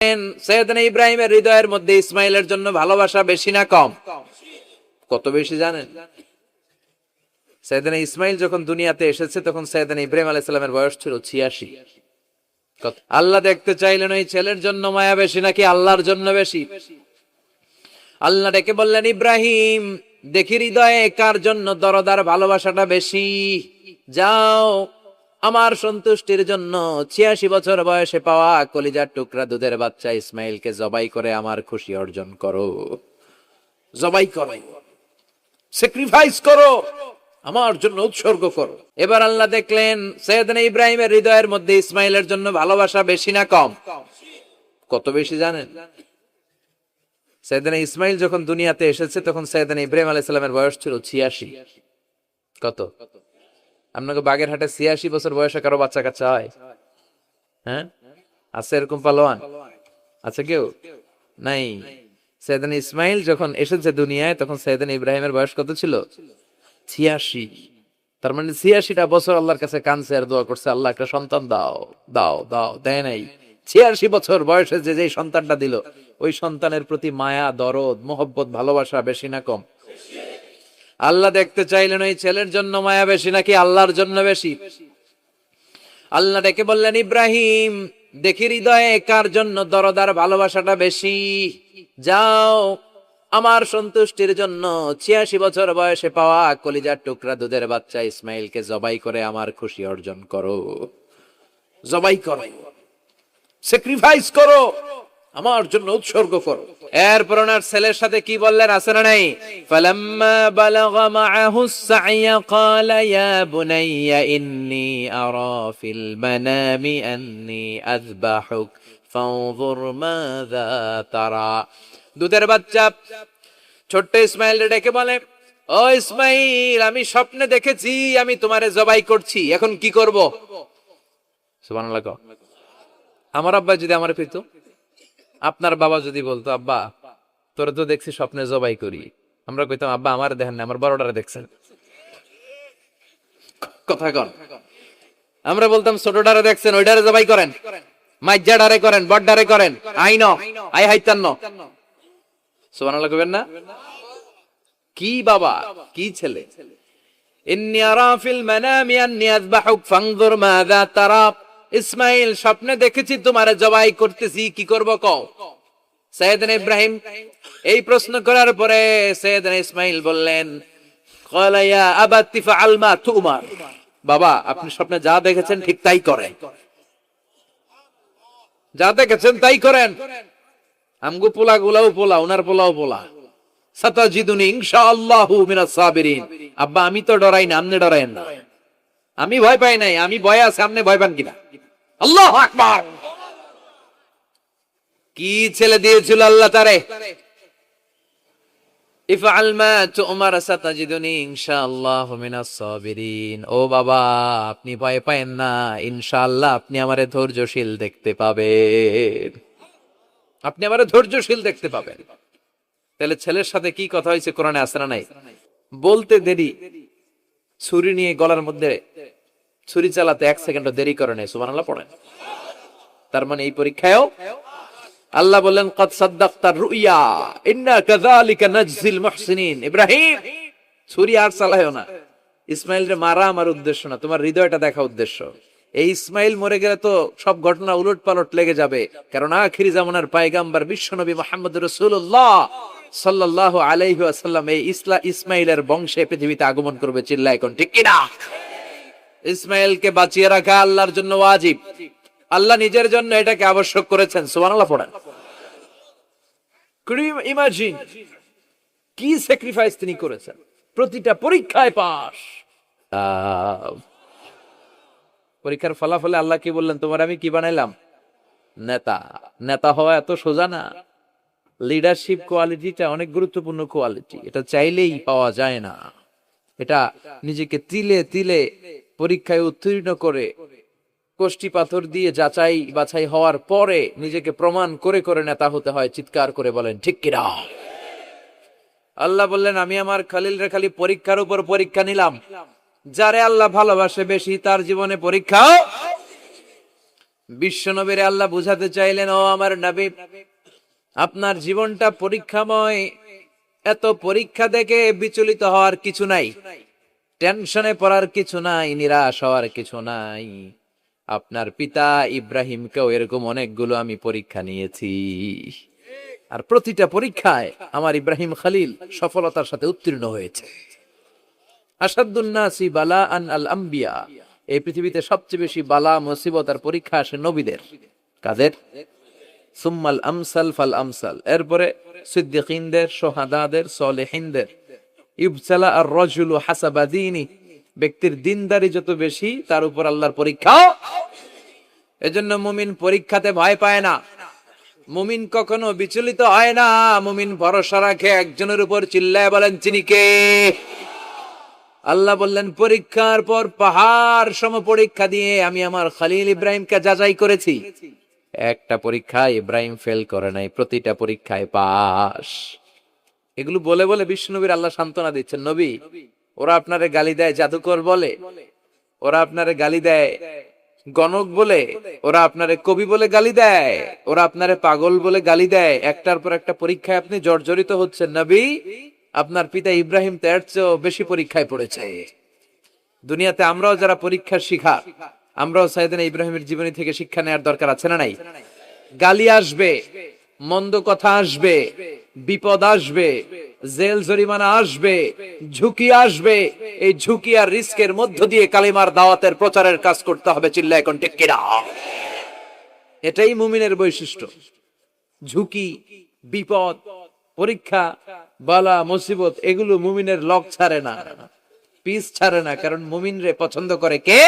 সৈয়দনা ইব্রাহিমের হৃদয়ের মধ্যে ইসমাইলের জন্য ভালোবাসা বেশি না কম? কত বেশি জানেন? সৈয়দনা ইসমাইল যখন দুনিয়াতে এসেছে তখন সৈয়দনা ইব্রাহিম আলাইহিস সালামের বয়স ছিল 86। আল্লাহ দেখতে চাইলেন ওই ছেলের জন্য মায়া বেশি নাকি আল্লাহর জন্য বেশি? আল্লাহ ডেকে বললেন, ইব্রাহিম দেখি হৃদয়ে কার জন্য দরদার ভালোবাসাটা বেশি। যাও আমার সন্তুষ্টির জন্য 86 বছর বয়সে পাওয়া কলিজার টুকরা দুধের বাচ্চা ইসমাইলকে জবাই করে আমার খুশি অর্জন করো। জবাই করো, স্যাক্রিফাইস করো, আমার জন্য উৎসর্গ করো। এবার আল্লাহ দেখলেন সৈয়দনা ইব্রাহিমের হৃদয়ের মধ্যে ইসমাইলের জন্য ভালোবাসা বেশি না কম? কত বেশি জানেন? সৈয়দনা ইসমাইল যখন দুনিয়াতে এসেছে তখন সৈয়দনা ইব্রাহিম আলাইহিস সালামের বয়স ছিল 86। কত? আপনাকে বাগেরহাটে 86 বছর বয়সে কারো বাচ্চা কাচ্চা হয়? হ্যাঁ, আছে এরকম পালোয়ান? আছে কেউ? নাই। সৈয়দনা ইসমাইল যখন এসেছে দুনিয়ায় তখন সৈয়দনা ইব্রাহিমের বয়স কত ছিল? 86। তার মানে 86টা বছর আল্লাহর কাছে কাঁদছে আর দোয়া করছে, আল্লাহ একটা সন্তান দাও দাও দাও, দেয় নাই। 86 বছর বয়সে যে সন্তানটা দিল ওই সন্তানের প্রতি মায়া, দরদ, মোহব্বত, ভালোবাসা বেশি না কম? আল্লাহ দেখতে চাইলেন ওই ছেলের জন্য মায়া বেশি নাকি আল্লাহর জন্য বেশি? আল্লাহ ডেকে বললেন, ইব্রাহিম দেখি হৃদয়ে কার জন্য দরদার ভালোবাসাটা বেশি। যাও আমার সন্তুষ্টির জন্য 86 বছর বয়সে পাওয়া কলিজার টুকরা দুধের বাচ্চা ইসমাইলকে জবাই করে আমার খুশি অর্জন করো। জবাই করো, স্যাক্রিফাইস করো, আমার জন্য উৎসর্গ করো। এরপর ওনার ছেলের সাথে কি বললেন আছে না নাই? ফালাম্মা বালাগা মাআহুস সা'য়া ক্বালা ইয়া বুনাইয়া ইন্নী আরা ফিল মানামি আন্নী আযবাহুক ফানজুর মাযা তারা। দুধের বাচ্চা ছোট্ট ইসমাইল ডেকে বলে, ও ইসমাইল আমি স্বপ্নে দেখেছি আমি তোমারে জবাই করছি, এখন কি করব? সুবহানাল্লাহ। আমার আব্বা যদি আমার পেত, আপনার বাবা যদি বলতো, আব্বা তোরে তো দেখছি স্বপ্নে জবাই করি, আমরা কইতাম, আব্বা আমার দেখেন না, আমার বড়টারে দেখছেন। কথা কন। আমরা বলতাম, ছোটটারে দেখছেন, ওইটারে জবাই করেন, মাইজ্জাডারে করেন, বড়ডারে করেন, আইন আই হাইতান্ন। সুবহানাল্লাহ কইবেন না? কি বাবা, কি ছেলে! ইন্নী আরা ফিল মানামি আন্নী আযবাহুক ফানজুর মাযা তারা। ইসমাইল স্বপ্নে দেখেছি তোমারে জবাই করতেছি, কি করব কও? সৈয়দনা ইব্রাহিম এই প্রশ্ন করার পরে সৈয়দনা ইসমাইল বললেন, ক্বালা ইয়া আবাতি ফাআল মা তুমার। বাবা আপনি স্বপ্নে যা দেখেছেন ঠিক তাই করেন, যা দেখেছেন তাই করেন। আমগো পোলা গুলাও পোলা, ওনার পোলাও পোলা। সাতাজিদুনি ইনশাআল্লাহু মিনাস সাবিরিন। আব্বা আমি তো ডরাই না, আপনি ডরায়েন না। আমি ভয় পাই নাই, আমি ভয় আছে, আপনি ভয় পান কিনা? আল্লাহু আকবার! কি ছেলে দিয়েছিল আল্লাহ তারে! ইফআল মা তুমার সাতাজিদুনি ইনশাআল্লাহু মিনাস সাবিরিন। ও বাবা আপনি ভয় পায়েন না, ইনশাআল্লাহ আপনি আমারে ধৈর্যশীল দেখতে পাবেন, আপনি আমারে ধৈর্যশীল দেখতে পাবেন। তাহলে ছেলের সাথে কি কথা হয়েছে কোরআনে আছে না নাই? বলতে দেরি, ছুরি নিয়ে গলার মধ্যে ছুরি চালাতে 1 সেকেন্ডও দেরি করে নাই। সুবহানাল্লাহ পড়েন। তার মানে এই পরীক্ষায়ও আল্লাহ বললেন, ক্বাদ সাদ্দাকতার রুইয়া ইন্না কাযালিকা নাজজিল মুহসিনিন। ইব্রাহিম ছুরি আর চালায়ও না। ইসমাইলরে মারা আমার উদ্দেশ্য না, তোমার হৃদয়টা দেখা উদ্দেশ্য। এই ইসমাইল মরে গেলে তো সব ঘটনা উলটপালট লেগে যাবে, কারণ আখিরি জামানার পয়গম্বর বিশ্বনবী মুহাম্মদ রাসূলুল্লাহ সাল্লাল্লাহু আলাইহি ওয়াসাল্লাম এই ইসমাইলের বংশে পৃথিবীতে আগমন করবে। চিল্লায় কোন ঠিক কিনা? ইসমাইলকে বাঁচিয়ে রাখা আল্লাহর জন্য ওয়াজিব, আল্লাহ নিজের জন্য এটাকে আবশ্যক করেছেন। সুবহানাল্লাহ পড়েন। ইমাজিন কি স্যাক্রিফাইস তিনি করেছেন, প্রতিটা পরীক্ষায় পাস। পরীক্ষার ফলাফলে আল্লাহ কি বললেন, তোমার আমি কি বানাইলাম? নেতা। নেতা হওয়া এত সোজা না। লিডারশিপ কোয়ালিটিটা অনেক গুরুত্বপূর্ণ কোয়ালিটি, এটা চাইলেই পাওয়া যায় না। এটা নিজেকে তিলে তিলে পরীক্ষায় উত্তীর্ণ করে, কষ্টি পাথর দিয়ে যাচাই বাছাই হওয়ার পরে নিজেকে প্রমাণ করে করে নেতা হতে হয়। চিৎকার করে বলেন ঠিক কিনা? আল্লাহ বললেন, আমি আমার খলিলরে খালি পরীক্ষার উপর পরীক্ষা নিলাম। যারে আল্লাহ ভালোবাসে বেশি তার জীবনে পরীক্ষাও বিশ্বনবীরে আল্লাহ বুঝাতে চাইলেন, ও আমার নবী, আপনার জীবনটা পরীক্ষাময়, এত পরীক্ষা দেখে বিচলিত হওয়ার কিছু নাই, টেনশনে পড়ার কিছু নাই, নিরাশ হওয়ার কিছু নাই। আপনার পিতা ইব্রাহিমকেও এরকম অনেকগুলো আমি পরীক্ষা নিয়েছি, আর প্রতিটা পরীক্ষায় আমার ইব্রাহিম খলিল সফলতার সাথে উত্তীর্ণ হয়েছে। আসাদুন্নাসি বালা আন আল আম্বিয়া, এই পৃথিবীতে সবচেয়ে বেশি বালা মুসিবত আর পরীক্ষা আসে নবীদের। কাদের? সুম্মাল আমসাল ফাল আমসাল, এরপরে সিদ্দিকিনদের, সোহাদাদের, সলেহিনদের। ইবসালা আর রাজুলু হাসাবা দীনি, ব্যক্তির দিনদারি যত বেশি তার উপর আল্লাহর পরীক্ষা। এজন্য মুমিন পরীক্ষাতে ভয় পায় না, মুমিন কখনো বিচলিত হয় না, মুমিন ভরসা রাখে একজনের উপর। চিল্লায় বলেন, চিনি কে? আল্লাহ বললেন, পরীক্ষার পর পাহাড় সম পরীক্ষা দিয়ে আমি আমার খলিল ইব্রাহিমকে যাচাই করেছি। একটা পরীক্ষায় ইব্রাহিম ফেল করে নাই, প্রতিটা পরীক্ষায় পাস। এগুলো বলে বলে বিষ্ণুনবীর আল্লাহ সান্ত্বনা দিচ্ছেন, নবী, ওরা আপনারে গালি দেয় জাদুকর বলে, ওরা আপনারে গালি দেয় গণক বলে, ওরা আপনারে কবি বলে গালি দেয়, ওরা আপনারে পাগল বলে গালি দেয়, একটার পর একটা পরীক্ষায় আপনি জর্জরিত হচ্ছেন। নবী, আপনার পিতা ইব্রাহিম তো এর চেয়েও বেশি পরীক্ষায় পড়েছে। দুনিয়াতে আমরাও যারা পরীক্ষার শিকার, আমরাও সাইয়েদনা ইব্রাহিমের জীবনী থেকে শিক্ষা নেওয়ার দরকার আছে না নাই? গালি আসবে, মন্দ কথা আসবে, বিপদ আসবে, জেল জরিমানা আসবে, ঝুঁকি আসবে। এই ঝুঁকি আর রিস্কের মধ্য দিয়ে কালিমার দাওয়াতের প্রচারের কাজ করতে হবে। চিল্লা এখন ঠিক কিনা? এটাই মুমিনের বৈশিষ্ট্য। ঝুঁকি, বিপদ, পরীক্ষা, বালা মুসিবত, এগুলো মুমিনের লক ছাড়ে না, পিস ছাড়ে না। কারণ মুমিনরে পছন্দ করে কে?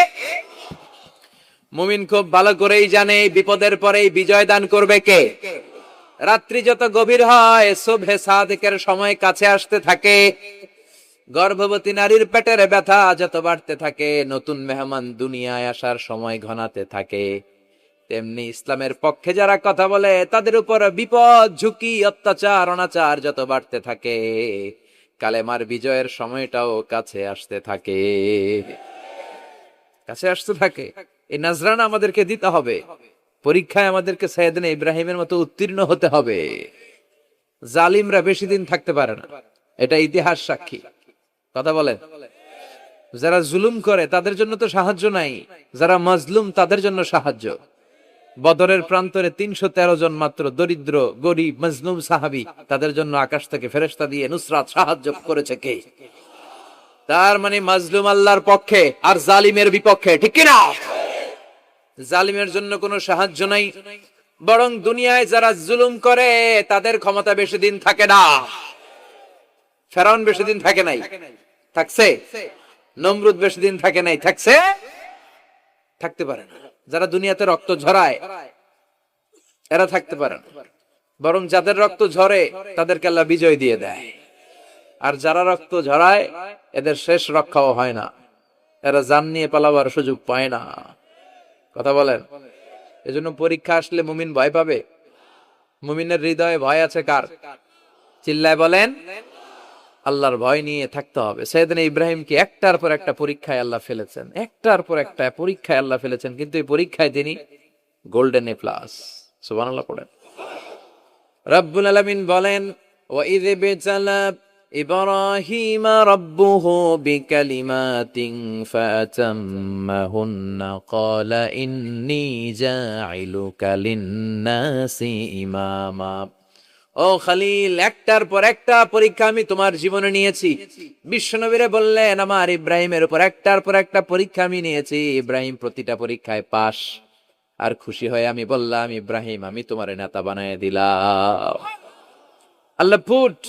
মুমিন খুব ভালো করেই জানে বিপদের পরেই বিজয় দান করবে কে। রাত্রি যত গভীর হয়, সুবহে সাদিকের সময় কাছে আসতে থাকে, গর্ভবতী নারীর পেটের ব্যথা যত বাড়তে থাকে, নতুন মেহমান দুনিয়ায় আসার সময় ঘনাতে থাকে, তেমনি ইসলামের পক্ষে যারা কথা বলে তাদের উপর বিপদ, ঝুঁকি, অত্যাচার, অনাচার যত বাড়তে থাকে, কালেমার বিজয়ের সময়টাও কাছে আসতে থাকে, কাছে আসতে থাকে। এই নাজরানা আমাদেরকে দিতে হবে। পরীক্ষায় আমাদেরকে সাইয়েদনা ইব্রাহিমের মতো উত্তীর্ণ হতে হবে। জালিমরা বেশি দিন থাকতে পারে না, এটা ইতিহাস সাক্ষী। কথা বলেন, যারা জুলুম করে তাদের জন্য তো সাহায্য নাই, যারা মাজলুম তাদের জন্য সাহায্য। বদরের প্রান্তরে 313 জন মাত্র দরিদ্র, গরিব, মাজলুম সাহাবী, তাদের জন্য আকাশ থেকে ফেরেশতা দিয়ে নুসরাত সাহায্য করেছে কে? তার মানে মাজলুম আল্লাহর পক্ষে আর জালিমের বিপক্ষে, ঠিক কি না? জালিমের জন্য কোনো সাহায্য নাই, বরং দুনিয়ায় যারা জুলুম করে তাদের ক্ষমতা বেশি দিন থাকে না। ফেরাউন বেশি দিন থাকে নাই, থাকছে? নমরুদ বেশি দিন থাকে নাই, থাকছে? থাকতে পারে না। যারা দুনিয়াতে রক্ত ঝরায় এরা থাকতে পারে না, বরং যাদের রক্ত ঝরে তাদেরকে আল্লাহ বিজয় দিয়ে দেয়। আর যারা রক্ত ঝরায় এদের শেষ রক্ষাও হয় না, এরা জান নিয়ে পালাবার সুযোগ পায় না। কথা বলেন। এজন্য পরীক্ষা আসলে মুমিন ভয় পাবে। মুমিনের হৃদয়ে ভয় আছে কার? চিল্লায় বলেন, আল্লাহর ভয় নিয়ে থাকতে হবে। সাইয়েদনা ইব্রাহিমকে একটার পর একটা পরীক্ষায় আল্লাহ ফেলেছেন, একটার পর একটা পরীক্ষায় আল্লাহ ফেলেছেন, কিন্তু এই পরীক্ষায় তিনি গোল্ডেন এ প্লাস। সুবহানাল্লাহ পড়েন। রব্বুল আলামিন বলেন, ওয়া ইয বিতালা ইব্রাহিম রাব্বুহু বিকালিমাতিন ফাতাম্মাহুন্না ক্বালা ইন্নী জাইলুকা লিন-নাসি ইমামা। ও খলিল, একটার পর একটা পরীক্ষা আমি তোমার জীবনে নিয়েছি। বিশ্বনবীরে বললেন, আমার ইব্রাহিমের উপর একটার পর একটা পরীক্ষা আমি নিয়েছি, ইব্রাহিম প্রতিটা পরীক্ষায় পাস। আর খুশি হয়ে আমি বললাম, ইব্রাহিম, আমি তোমার নেতা বানায় দিলাম। আল্লাহ put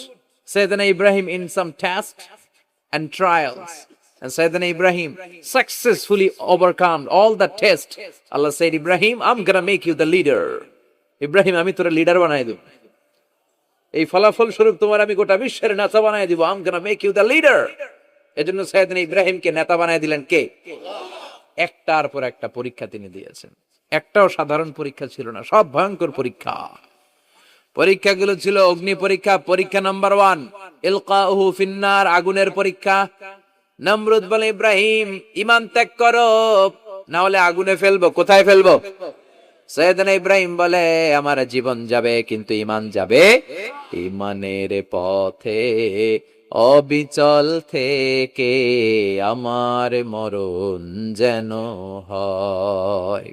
Sayyidina Ibrahim in some tests and trials, and Sayyidina Ibrahim successfully overcome all the tests. Allah said, Ibrahim, I'm gonna make you the leader. Ibrahim, আমি তোর লিডার বানাই দেব। এই ফলাফল স্বরূপ তোমার আমি গোটা বিশ্বের নেতা বানাই দিব। I'm gonna make you the leader. এজন্য সাইয়েদনা ইব্রাহিমকে নেতা বানাই দিলেন কে? একটার পর একটা পরীক্ষা তিনি দিয়েছেন। একটাও সাধারণ পরীক্ষা ছিল না, সব ভয়ঙ্কর পরীক্ষা। পরীক্ষাগুলো ছিল অগ্নি পরীক্ষা। পরীক্ষা নাম্বার 1, ইলকাউহু ফিন্নার, আগুনের পরীক্ষা। নমরুদ বলে, ইব্রাহিম, ঈমান ত্যাগ করো, না হলে আগুনে ফেলবো। কোথায় ফেলবো? সৈয়দনা ইব্রাহিম বলে আমার জীবন যাবে কিন্তু ঈমান যাবে, ঈমানের পথে অবিচল থেকে আমার মরণ যেন হয়।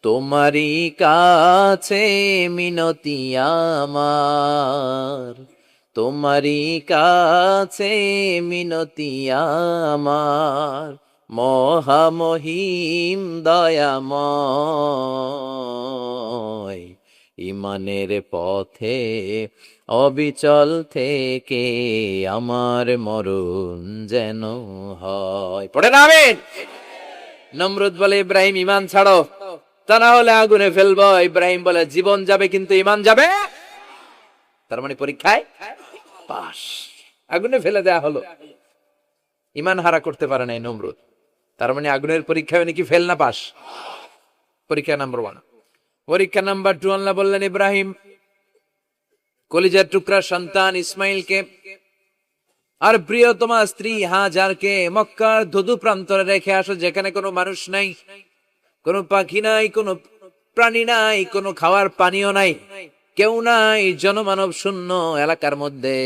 তোমারই কাছে মিনতি আমার, তোমারই কাছে মিনতি আমার, মহামহিম দয়াময়, ঈমানের পথে অবিচল থেকে আমার মরণ যেন হয়। পড়ে না আমিন। নমরুদ বলে ইব্রাহিম ঈমান ছাড়ো, তা না হলে আগুনে ফেলবো। ইব্রাহিম বলে জীবন যাবে কিন্তু ঈমান যাবে। তার মানে পরীক্ষায় পাস, আগুনে ফেলে দেয়া হলো, ঈমান হারা করতে পারে নাই নমরুদ। তার মানে আগুনের পরীক্ষায় নাকি ফেল না পাস? পরীক্ষা নাম্বার 1। পরীক্ষা নাম্বার 2 আল্লাহ বললেন ইব্রাহিম কলিজার টুকরা সন্তান ইসমাইলকে আর প্রিয়তমা স্ত্রী হাজারকে মক্কার ধুধু প্রান্তরে রেখে আসো, যেখানে কোনো মানুষ নাই, কোনো পাখি নাই, কোনো প্রাণী নাই, কোনো খাওয়ার পানিও নাই, কেউ নাই, জনমানব শূন্য এলাকার মধ্যে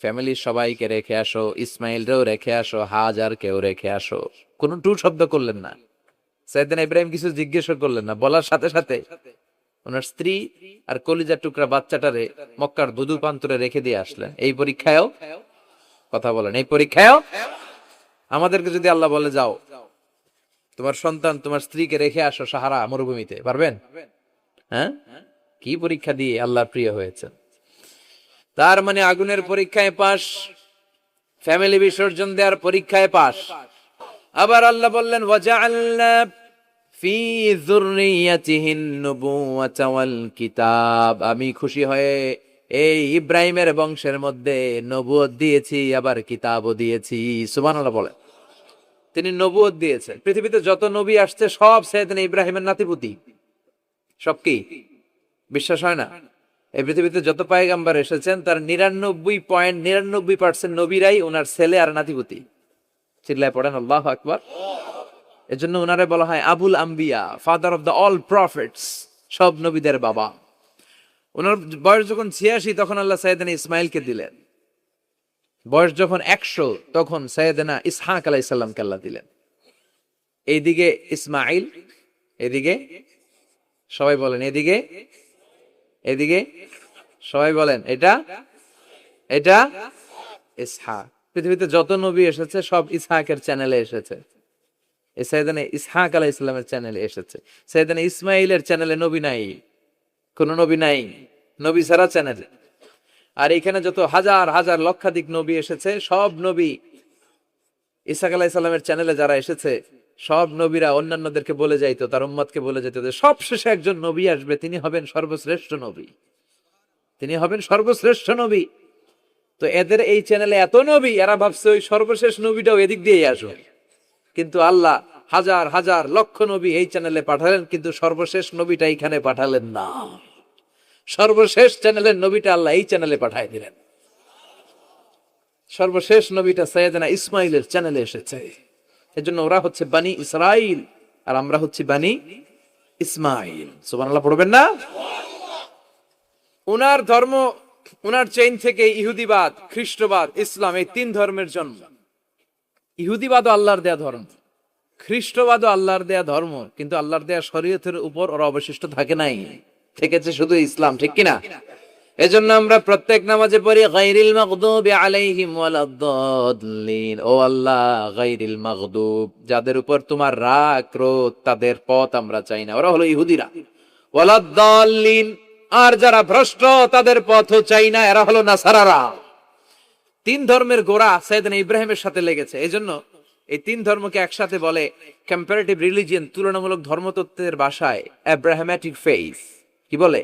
ফ্যামিলির সবাইকে রেখে আসো, ইসমাইলরেও রেখে আসো, হাজারকেও রেখে আসো। কোনো টু শব্দ করলেন না। সাইয়েদনা ইব্রাহিম কিছু জিজ্ঞেস করলেন না, বলার সাথে সাথে ওনার স্ত্রী আর কলিজার টুকরা বাচ্চাটারে মক্কার ধুধু প্রান্তরে রেখে দিয়ে আসলেন। এই পরীক্ষায়ও কথা বলেন, এই পরীক্ষায়ও আমাদেরকে যদি আল্লাহ বলে যাও তোমার সন্তান তোমার স্ত্রীকে রেখে আসো সাহারা মরুভূমিতে, পারবেন? হ্যাঁ, কি পরীক্ষা দিয়ে আল্লাহর প্রিয় হয়েছেন। তার মানে আগুনের পরীক্ষায় পাস, ফ্যামিলি বিসর্জন দেওয়ার পরীক্ষায় পাস। আবার আল্লাহ বললেন ওয়াজআলনা ফি যুররিয়াতিহিন নুবুওয়াতা ওয়াল কিতাব, আমি খুশি হয়ে এই ইব্রাহিমের বংশের মধ্যে নবুয়ত দিয়েছি, আবার কিতাবও দিয়েছি। সুবহানাল্লাহ বলেন। তিনি নবুয়ত দিয়েছেন। পৃথিবীতে যত নবী আসছে সব সাইয়েদনা ইব্রাহিমের নাতিপুতি। সব কি বিশ্বাস হয় না? এই পৃথিবীতে যত পয়গম্বর এসেছেন তার 99.99% নবীরাই ওনার ছেলে আর নাতিপুতি। চিল্লায় পড়েন আল্লাহু আকবার। এজন্য ওনারে বলা হয় আবুল আম্বিয়া, father of the all prophets, সব নবীদের বাবা। ওনার বয়স যখন 86 তখন আল্লাহ সাইয়েদনা ইসমাইলকে দিলেন। বয়স যখন 100 তখন সাইয়েদনা ইসহাক আলাইহিস সালামকে আল্লাহ দিলেন। এইদিকে ইসমাইল, এদিকে সবাই বলেন এদিকে, এদিকে সবাই বলেন এটা, এটা ইসহাক। পৃথিবীতে যত নবী এসেছে সব ইসহাকের চ্যানেলে এসেছে। সাইয়েদনা ইসহাক আলাইহিস সালামের চ্যানেলে এসেছে। সাইয়েদনা ইসমাইলের চ্যানেলে নবী নাই, কোন নবী নাই, নবী ছাড়া চ্যানেলে। আর এখানে যত হাজার হাজার লক্ষাধিক নবী এসেছে সব নবী ইসহাক আলাইহিস সালামের চ্যানেলে যারা এসেছে সব নবীরা অন্যান্যদেরকে বলে যাইতো, তার উম্মতকে বলে যেত যে সবশেষে একজন নবী আসবে, তিনি হবেন সর্বশ্রেষ্ঠ নবী, তিনি হবেন সর্বশ্রেষ্ঠ নবী। তো এদের এই চ্যানেলে এত নবী, এরা ভাবছে ওই সর্বশেষ নবীটাও এদিক দিয়েই আসবে। কিন্তু আল্লাহ হাজার হাজার লক্ষ নবী এই চ্যানেলে পাঠালেন, কিন্তু সর্বশেষ নবীটা এইখানে পাঠালেন না। সর্বশেষ চ্যানেলের নবীটা আল্লাহ এই চ্যানেলে পাঠায় দিলেন। সর্বশেষ নবীটা সাইয়েদনা ইসমাইলের চ্যানেলে এসেছে। এজন্য ওরা হচ্ছে বানি ইসরাইল আর আমরা হচ্ছি বানি ইসমাইল। সুবহানাল্লাহ পড়বেন না? উনার ধর্ম, উনার চেইন থেকে ইহুদিবাদ, খ্রিস্টবাদ, ইসলাম, এই 3 ধর্মের জন্ম। ইহুদিবাদও আল্লাহর দেয়া ধর্ম, খ্রিস্টবাদও আল্লাহর দেয়া ধর্ম, কিন্তু আল্লাহর দেয়া শরীয়তের উপর ওরা অবশিষ্ট থাকে নাই, থেকেছে শুধু ইসলাম। ঠিক কিনা? এজন্য আমরা প্রত্যেক নামাজে পড়ি গায়রিল মাগদুবি আলাইহিম ওয়ালাদ-দাল্লিন। ও আল্লাহ, গায়রিল মাগদুব, যাদের উপর তোমার রাগ ক্রোধ, তাদের পথ আমরা চাই না, ওরা হলো ইহুদিরা। ওয়ালাদ-দাল্লিন, আর যারা ভ্রষ্ট তাদের পথও চাই না, এরা হলো নাসারারা। 3 ধর্মের গোড়া সাইয়েদনা ইব্রাহিমের সাথে লেগেছে। এজন্য এই 3 ধর্মকে একসাথে বলে কম্পারেটিভ রিলিজিয়ন, তুলনামূলক ধর্মতত্ত্বের ভাষায় আব্রাহামেটিক ফেইথ। কি বলে?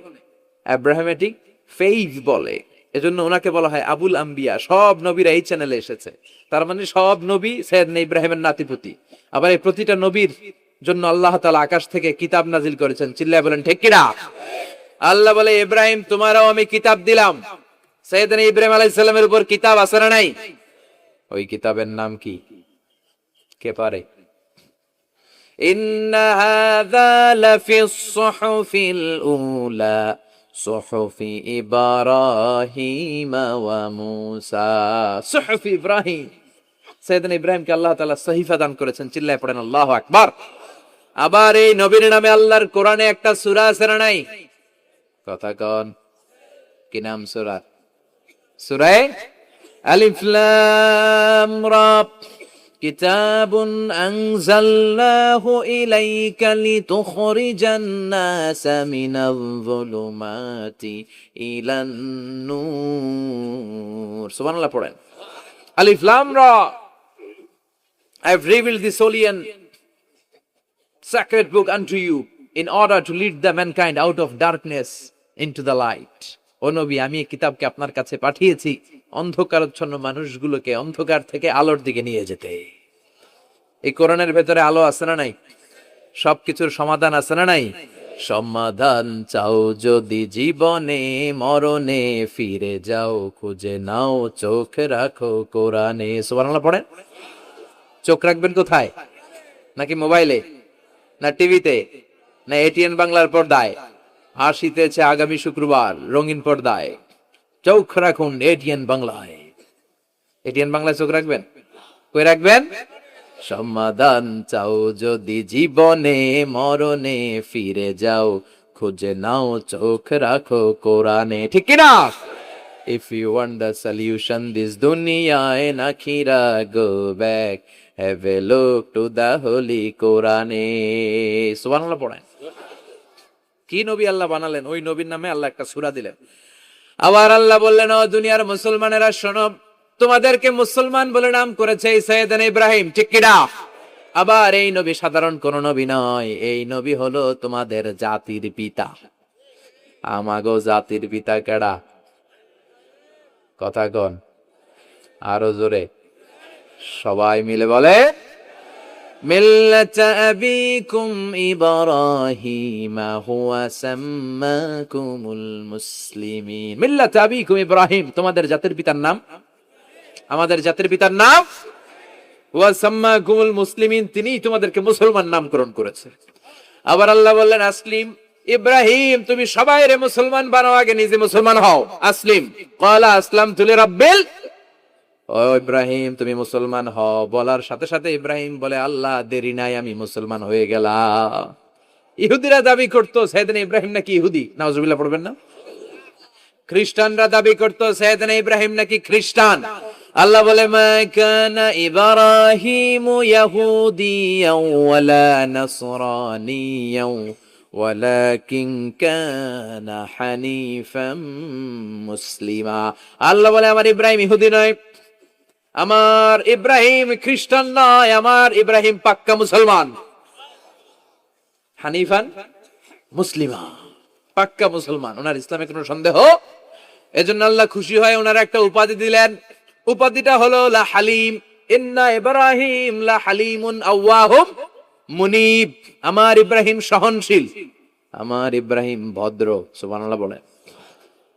আব্রাহামেটিক ফেইথ বলে। এজন্য ওনাকে বলা হয় আবুল আম্বিয়া। সব নবীরা এই চ্যানেলে এসেছে। তার মানে সব নবী সাইয়েদনা ইব্রাহিমের নাতিপুতি। আবার এই প্রতিটা নবীর জন্য আল্লাহ তাআলা আকাশ থেকে কিতাব নাজিল করেছেন। চিল্লায় বলেন ঠিক কিনা? আল্লাহ বলে ইব্রাহিম তোমারও আমি কিতাব দিলাম। সাইয়েদনা ইব্রাহিম আলাইহিস সালামের উপর কিতাব আছে না নাই? ওই কিতাবের নাম কি? কে পারে? ইন্না হাযা লাফিস সুহুফিল উলা সুহুফি ইব্রাহিম ওয়া মূসা। সুহুফি ইব্রাহিম, সাইয়েদনা ইব্রাহিমকে আল্লাহ তাআলা সহিফা দান করেছেন। চিল্লায় পড়েন আল্লাহু আকবার। আবার এই নবীর নামে আল্লাহর কোরআনে একটা সূরা আছে না নাই? কথা কন, কি নাম সূরা? সূরা আলিফ লাম রা। কিতাবুন আনজালনাহু ইলাইকা লিতুখরিজান নাসা মিনাল যুলুমাতি ইলান নূর। সুবহানাল্লাহ পড়েন। আলিফ লাম রা, I have revealed this holy and sacred book unto you in order to lead the mankind out of darkness into the light. ও নবী, আমি এই কিতাবকে আপনার কাছে পাঠিয়েছি অন্ধকারাচ্ছন্ন মানুষগুলোকে অন্ধকার থেকে আলোর দিকে নিয়ে যেতে। এই কোরআনের ভেতরে আলো আছে না নাই? সবকিছুর সমাধান আছে না নাই? সমাধান চাও যদি জীবনে মরণে, ফিরে যাও খুঁজে নাও চোখ রাখো কোরআনে। সুবহানাল্লাহ পড়েন। চোখ রাখবেন কোথায়? নাকি মোবাইলে, না টিভিতে, না এটিএন বাংলার পর্দায়? আসিতেছে আগামী শুক্রবার রঙিন পর্দায়, চোখ রাখুন এটিএন বাংলায়। এটিএন বাংলায় চোখ রাখবেন? কই রাখবেন? সমাধান চাও যদি জীবনে মরণে, ফিরে যাও খুঁজে নাও চোখ রাখো কোরআনে। ঠিক কিনা? If you want the solution this dunya and akhira, go back, have a look to the holy Quran. সুবহানাল্লাহ পড়েন। কি নবী আল্লাহ বানালেন, ওই নবীর নামে আল্লাহ একটা সূরা দিলেন। আবার আল্লাহ বললেন, ও দুনিয়ার মুসলমানেরা শোনো, তোমাদেরকে মুসলমান বলে নাম করেছে এই সাইয়েদনা ইব্রাহিম। ঠিক কিনা? আবার এই নবী সাধারণ কোন নবী নয়, এই নবী হলো তোমাদের জাতির পিতা। আমাগো জাতির পিতা কেডা? কথা কন আরো জোরে, সবাই মিলে বলে, মিল্লাতা আবিকুম ইব্রাহিম হুয়া সাম্মাকুমুল মুসলিমিন। মিল্লাতা আবিকুম ইব্রাহিম, তোমাদের জাতির পিতার নাম, আমাদের জাতির পিতার নাম হুয়া সাম্মাকুমুল মুসলিমিন, তিনিই তোমাদেরকে মুসলমান নামকরণ করেছে। আবার আল্লাহ বললেন, আসলিম ইব্রাহিম, তুমি সবাইরে মুসলমান বানাও, আগে নিজে মুসলমান হও। আসলিম ক্বালা আসলামতু লিরাব্বিল, ও ইব্রাহিম তুমি মুসলমান হও। বলার সাথে সাথে ইব্রাহিম বলে, আল্লাহ দেরি নাই, আমি মুসলমান হয়ে গেলাম। ইহুদিরা দাবি করতো সাইয়েদনা ইব্রাহিম নাকি ইহুদি, নাউজুবিল্লাহ পড়বেন না? খ্রিস্টানরা দাবি করতো সাইয়েদনা ইব্রাহিম নাকি খ্রিস্টান। আল্লাহ বলে, মা কানা ইব্রাহিমু ইয়াহুদিয়াও ওয়ালা নাসরানিয়াও ওয়ালাকিন কানা হানিফাম মুসলিমা। আল্লাহ বলে, আমার ইব্রাহিম ইহুদি নয়, আমার ইব্রাহিম খ্রিস্টান নয়, আমার ইব্রাহিম পাক্কা মুসলমান। হানিফান মুসলিমা, পাক্কা মুসলমান, ওনার ইসলামে কোনো সন্দেহ। এজন্য আল্লাহ খুশি হয় ওনার একটা উপাধি দিলেন। উপাধিটা হলো লা হালিম। ইন্না ইব্রাহিম লা হালিমুন আওয়াহুম মুনিব। আমার ইব্রাহিম সহনশীল, আমার ইব্রাহিম ভদ্র। সুবহানাল্লাহ বলেন।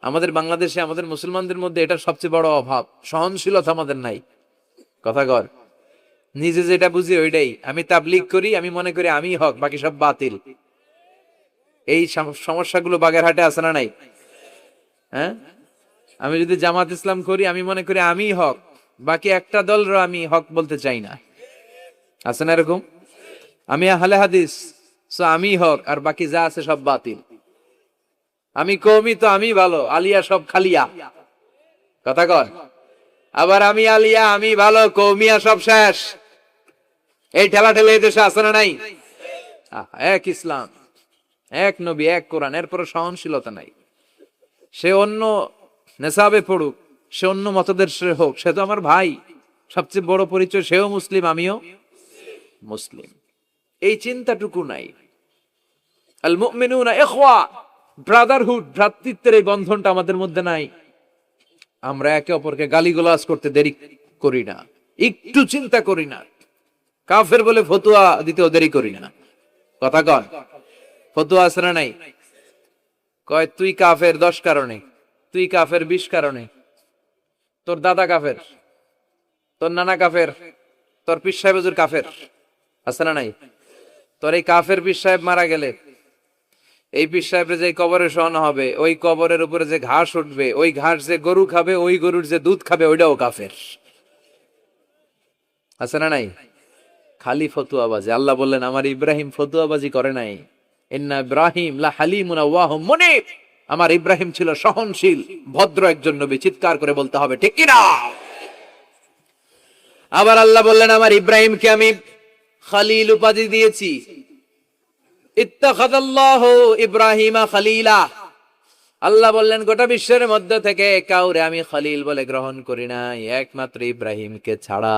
আমাদের বাংলাদেশে আমাদের মুসলমানদের মধ্যে এটার সবচেয়ে বড় অভাব, সহনশীলতা আমাদের নাই। কথা কর, নিজে যেটা বুঝি ওইটাই। আমি তাবলীগ করি, আমি মনে করি আমি হক, বাকি সব বাতিল। এই সমস্যাগুলো বাগেরহাটে আছে না নাই? হ্যাঁ, আমি যদি জামাত ইসলাম করি, আমি মনে করি আমি হক, বাকি একটা দলর আমি হক বলতে চাই না। আছে না এরকম? আমি আহলে হাদিস, সো আমি হক, আর বাকি যা আছে সব বাতিল। আমি কওমি, তো আমি ভালো, আলিয়া সব খালিয়া। কথা কর। আবার আমি আলিয়া, আমি ভালো, কওমিয়া সব শেষ। এই ঠেলা ঠেলা এই দেশে আছে না নাই? এক ইসলাম, এক নবী, এক কোরআন, এরপরে সহনশীলতা নাই। সে অন্য নেশাবে পড়ুক, সে অন্য মতদর্শের হোক, সে তো আমার ভাই। সবচেয়ে বড় পরিচয়, সেও মুসলিম, আমিও মুসলিম। এই চিন্তাটুকু নাই। আল মুমিনুনা ইখওয়া, ব্রাদারহুড, ভ্রাতৃত্বের এই বন্ধনটা আমাদের মধ্যে নাই। আমরা একে অপরকে গালিগালাজ করতে দেরি করি না, একটু চিন্তা করি না। কাফের বলে ফতুয়া দিতেও দেরি করি না। কথা কন, ফতুয়া আছে না নাই? কয় তুই কাফের 10 কারণে, তুই কাফের 20 কারণে, তোর দাদা কাফের, তোর নানা কাফের, তোর পীর সাহেব হুজুর কাফের। আছে না নাই? তোর এই কাফের পীর সাহেব মারা গেলে এই পীর সাহেবের যে কবরে শোয়ানো হবে, ওই কবরের উপরে যে ঘাস উঠবে, ওই ঘাস যে গরু খাবে, ওই গরুর যে দুধ খাবে, ওইটাও কাফের। আছে না নাই? খালি ফতুয়াবাজি। আল্লাহ বললেন আমার ইব্রাহিম ফতুয়াবাজি করে নাই। ইন্না ইব্রাহিম লা হালিমুন আওয়াহুম মুনিব। আমার ইব্রাহিম ছিল সহনশীল, ভদ্র একজন নবী। চিৎকার করে বলতে হবে ঠিক কি না? আবার আল্লাহ বললেন আমার ইব্রাহিমকে আমি খালিল উপাধি দিয়েছি। ইত্তাখাযাল্লাহু ইব্রাহিমা খালিলা। আল্লাহ বললেন গোটা বিশ্বের মধ্যে থেকে কাউরে আমি খলিল বলে গ্রহণ করি নাই, একমাত্র ইব্রাহিমকে ছাড়া।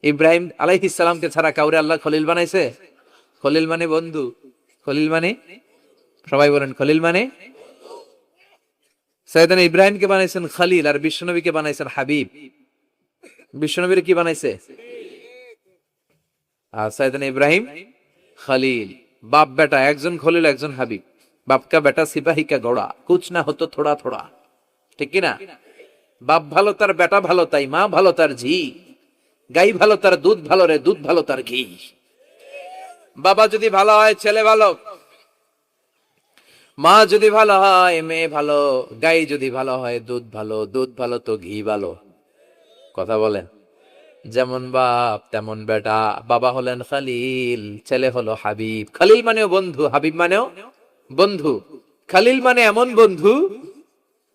ইব্রাহিম আলাইহিস সালামকে ছাড়া কাউরে আল্লাহ খলিল বানাইছে? খলিল মানে বন্ধু। খলিল মানে, সবাই বলেন খলিল মানে। সাইয়েদনা ইব্রাহিমকে বানাইছেন খলিল, আর বিশ্বনবীকে বানাইছেন হাবিব। বিশ্বনবীর কি বানাইছে? আর সাইয়েদনা ইব্রাহিম খলিল। বাপ বেটা, একজন খলিল একজন হাবিব। বাপ কা বেটা সিপাহী কা ঘোড়া, কুছ না হতো থোড়া থোড়া। ঠিক কিনা? বাপ ভালো তার বেটা ভালো, তাই মা ভালো তার ঝি। গাই ভালো তার দুধ ভালো রে, দুধ ভালো তার ঘি। বাবা যদি ভালো হয় ছেলে ভালো, মা যদি ভালো হয় মেয়ে ভালো, গাই যদি ভালো হয় দুধ ভালো, দুধ ভালো তো ঘি ভালো। কথা বলেন। যেমন বাপ তেমন বেটা। বাবা হলেন খালিল, ছেলে হলো হাবিব। খালিল মানেও বন্ধু, হাবিব মানেও বন্ধু। খালিল মানে এমন বন্ধু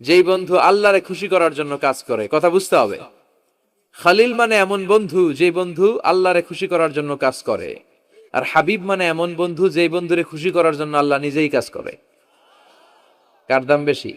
যেই বন্ধু আল্লাহরে খুশি করার জন্য কাজ করে। কথা বুঝতে হবে। খালিল মানে এমন বন্ধু যেই বন্ধু আল্লাহরে খুশি করার জন্য কাজ করে। আর হাবিব মানে এমন বন্ধু যেই বন্ধুরে খুশি করার জন্য আল্লাহ নিজেই কাজ করে। কার দাম বেশি?